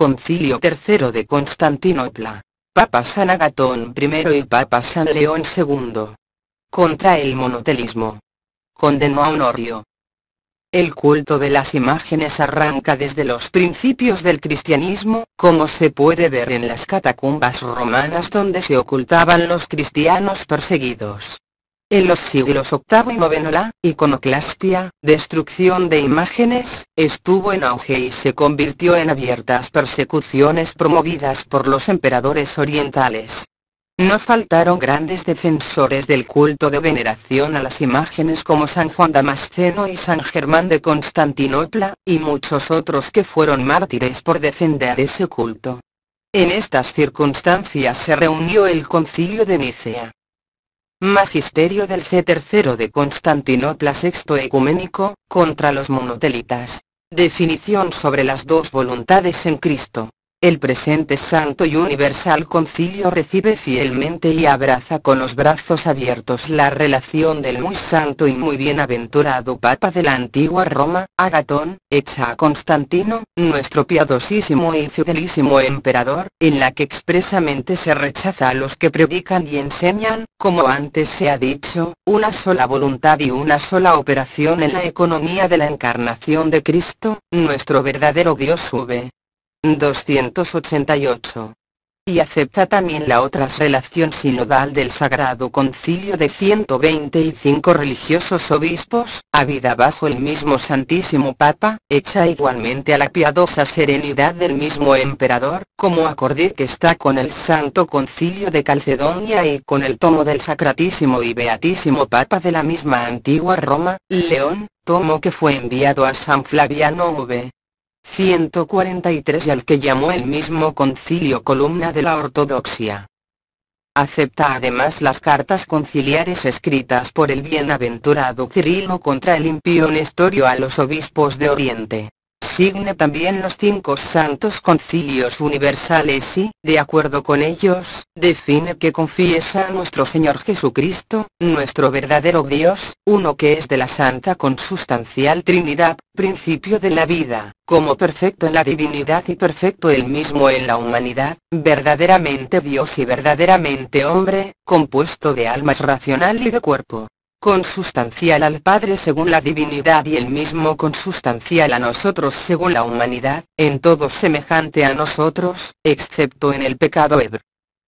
Concilio III de Constantinopla. Papa San Agatón I y Papa San León II. Contra el monotelismo. Condenó a Honorio. El culto de las imágenes arranca desde los principios del cristianismo, como se puede ver en las catacumbas romanas donde se ocultaban los cristianos perseguidos. En los siglos VIII y IX la iconoclastia, destrucción de imágenes, estuvo en auge y se convirtió en abiertas persecuciones promovidas por los emperadores orientales. No faltaron grandes defensores del culto de veneración a las imágenes como San Juan Damasceno y San Germán de Constantinopla, y muchos otros que fueron mártires por defender ese culto. En estas circunstancias se reunió el Concilio de Nicea. Magisterio del C3 de Constantinopla Sexto Ecuménico, contra los monotelitas. Definición sobre las dos voluntades en Cristo. El presente santo y universal concilio recibe fielmente y abraza con los brazos abiertos la relación del muy santo y muy bienaventurado Papa de la antigua Roma, Agatón, hecha a Constantino, nuestro piadosísimo y fidelísimo emperador, en la que expresamente se rechaza a los que predican y enseñan, como antes se ha dicho, una sola voluntad y una sola operación en la economía de la encarnación de Cristo, nuestro verdadero Dios. 288. Y acepta también la otra relación sinodal del Sagrado Concilio de 125 religiosos obispos, habida bajo el mismo Santísimo Papa, hecha igualmente a la piadosa serenidad del mismo emperador, como acorde que está con el Santo Concilio de Calcedonia y con el tomo del Sacratísimo y Beatísimo Papa de la misma antigua Roma, León, tomo que fue enviado a San Flaviano 143 y al que llamó el mismo concilio columna de la ortodoxia. Acepta además las cartas conciliares escritas por el bienaventurado Cirilo contra el impío Nestorio a los obispos de Oriente. Signe también los 5 santos concilios universales y, de acuerdo con ellos, define que confiesa a nuestro Señor Jesucristo, nuestro verdadero Dios, uno que es de la Santa Consustancial Trinidad, principio de la vida, como perfecto en la divinidad y perfecto él mismo en la humanidad, verdaderamente Dios y verdaderamente hombre, compuesto de alma racional y de cuerpo. Consustancial al Padre según la divinidad y el mismo consustancial a nosotros según la humanidad, en todo semejante a nosotros, excepto en el pecado.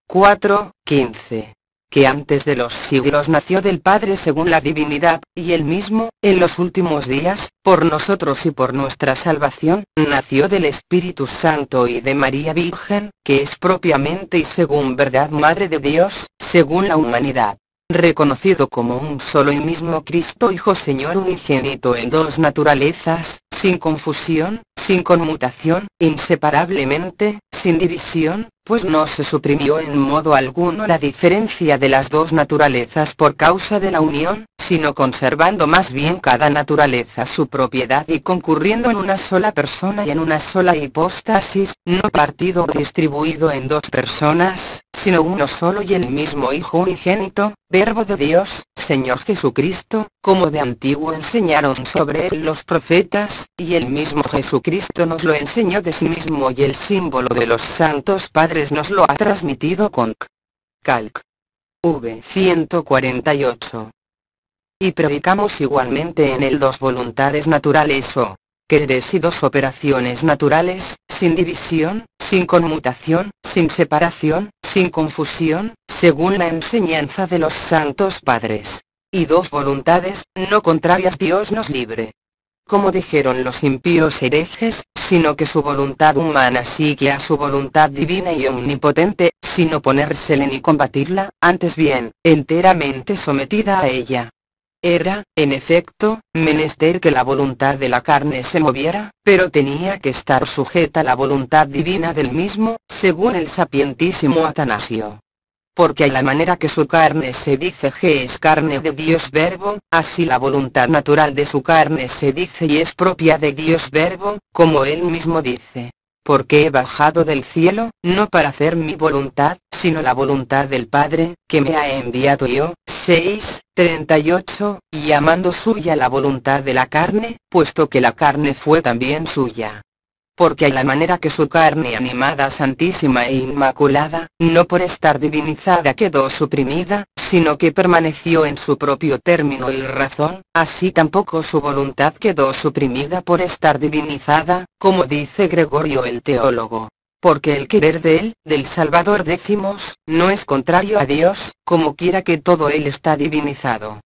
4:15. Que antes de los siglos nació del Padre según la divinidad, y él mismo, en los últimos días, por nosotros y por nuestra salvación, nació del Espíritu Santo y de María Virgen, que es propiamente y según verdad Madre de Dios, según la humanidad. Reconocido como un solo y mismo Cristo Hijo Señor unigénito en dos naturalezas, sin confusión, sin conmutación, inseparablemente, sin división, pues no se suprimió en modo alguno la diferencia de las dos naturalezas por causa de la unión, sino conservando más bien cada naturaleza su propiedad y concurriendo en una sola persona y en una sola hipóstasis, no partido o distribuido en dos personas, sino uno solo y el mismo Hijo unigénito, Verbo de Dios, Señor Jesucristo, como de antiguo enseñaron sobre él los profetas, y el mismo Jesucristo nos lo enseñó de sí mismo y el símbolo de los santos padres nos lo ha transmitido con Calc. 148. Y predicamos igualmente en él dos voluntades naturales o quereres y dos operaciones naturales, sin división, sin conmutación, sin separación, sin confusión, según la enseñanza de los santos padres. Y dos voluntades, no contrarias, Dios nos libre. Como dijeron los impíos herejes, sino que su voluntad humana sigue a su voluntad divina y omnipotente, sin oponérsele ni combatirla, antes bien, enteramente sometida a ella. Era, en efecto, menester que la voluntad de la carne se moviera, pero tenía que estar sujeta a la voluntad divina del mismo, según el sapientísimo Atanasio. Porque a la manera que su carne se dice que es carne de Dios Verbo, así la voluntad natural de su carne se dice y es propia de Dios Verbo, como él mismo dice. Porque he bajado del cielo, no para hacer mi voluntad, sino la voluntad del Padre, que me ha enviado yo. 6:38, y llamando suya la voluntad de la carne, puesto que la carne fue también suya. porque a la manera que su carne animada, santísima e inmaculada, no por estar divinizada quedó suprimida, sino que permaneció en su propio término y razón, así tampoco su voluntad quedó suprimida por estar divinizada, como dice Gregorio el teólogo. Porque el querer de él, del Salvador decimos, no es contrario a Dios, como quiera que todo él está divinizado.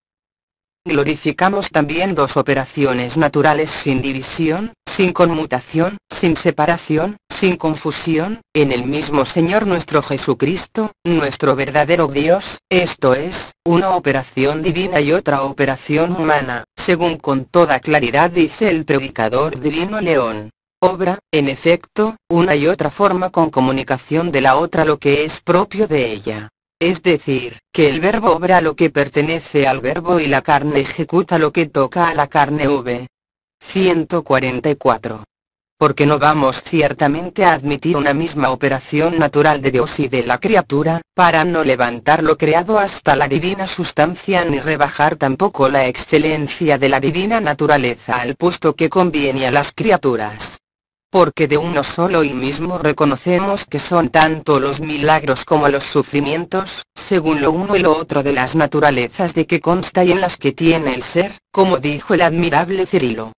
Glorificamos también dos operaciones naturales sin división, sin conmutación, sin separación, sin confusión, en el mismo Señor nuestro Jesucristo, nuestro verdadero Dios, esto es, una operación divina y otra operación humana, según con toda claridad dice el predicador divino León. Obra, en efecto, una y otra forma con comunicación de la otra lo que es propio de ella. Es decir, que el verbo obra lo que pertenece al verbo y la carne ejecuta lo que toca a la carne. 144. Porque no vamos ciertamente a admitir una misma operación natural de Dios y de la criatura, para no levantar lo creado hasta la divina sustancia ni rebajar tampoco la excelencia de la divina naturaleza al puesto que conviene a las criaturas. Porque de uno solo y mismo reconocemos que son tanto los milagros como los sufrimientos, según lo uno y lo otro de las naturalezas de que consta y en las que tiene el ser, como dijo el admirable Cirilo.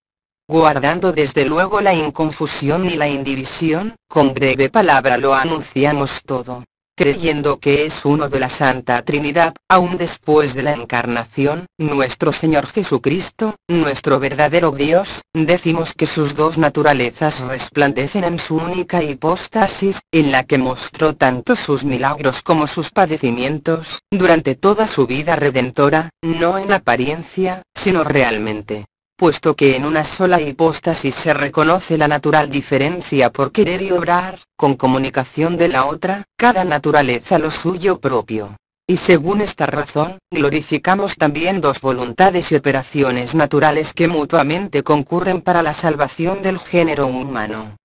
Guardando desde luego la inconfusión y la indivisión, con breve palabra lo anunciamos todo. Creyendo que es uno de la Santa Trinidad, aún después de la encarnación, nuestro Señor Jesucristo, nuestro verdadero Dios, decimos que sus dos naturalezas resplandecen en su única hipóstasis, en la que mostró tanto sus milagros como sus padecimientos, durante toda su vida redentora, no en apariencia, sino realmente. Puesto que en una sola hipóstasis se reconoce la natural diferencia por querer y obrar, con comunicación de la otra, cada naturaleza lo suyo propio. Y según esta razón, glorificamos también dos voluntades y operaciones naturales que mutuamente concurren para la salvación del género humano.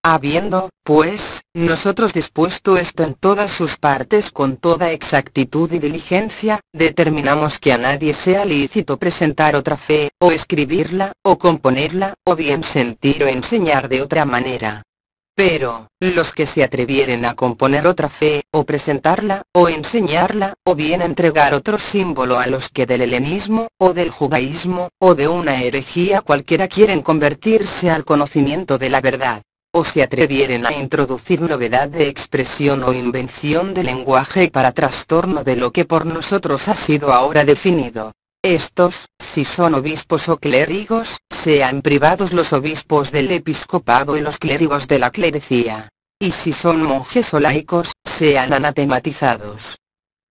Habiendo, pues, nosotros dispuesto esto en todas sus partes con toda exactitud y diligencia, determinamos que a nadie sea lícito presentar otra fe, o escribirla, o componerla, o bien sentir o enseñar de otra manera. Pero, los que se atrevieren a componer otra fe, o presentarla, o enseñarla, o bien entregar otro símbolo a los que del helenismo, o del judaísmo, o de una herejía cualquiera quieren convertirse al conocimiento de la verdad, o se atrevieren a introducir novedad de expresión o invención de lenguaje para trastorno de lo que por nosotros ha sido ahora definido. Estos, si son obispos o clérigos, sean privados los obispos del episcopado y los clérigos de la clerecía. Y si son monjes o laicos, sean anatematizados.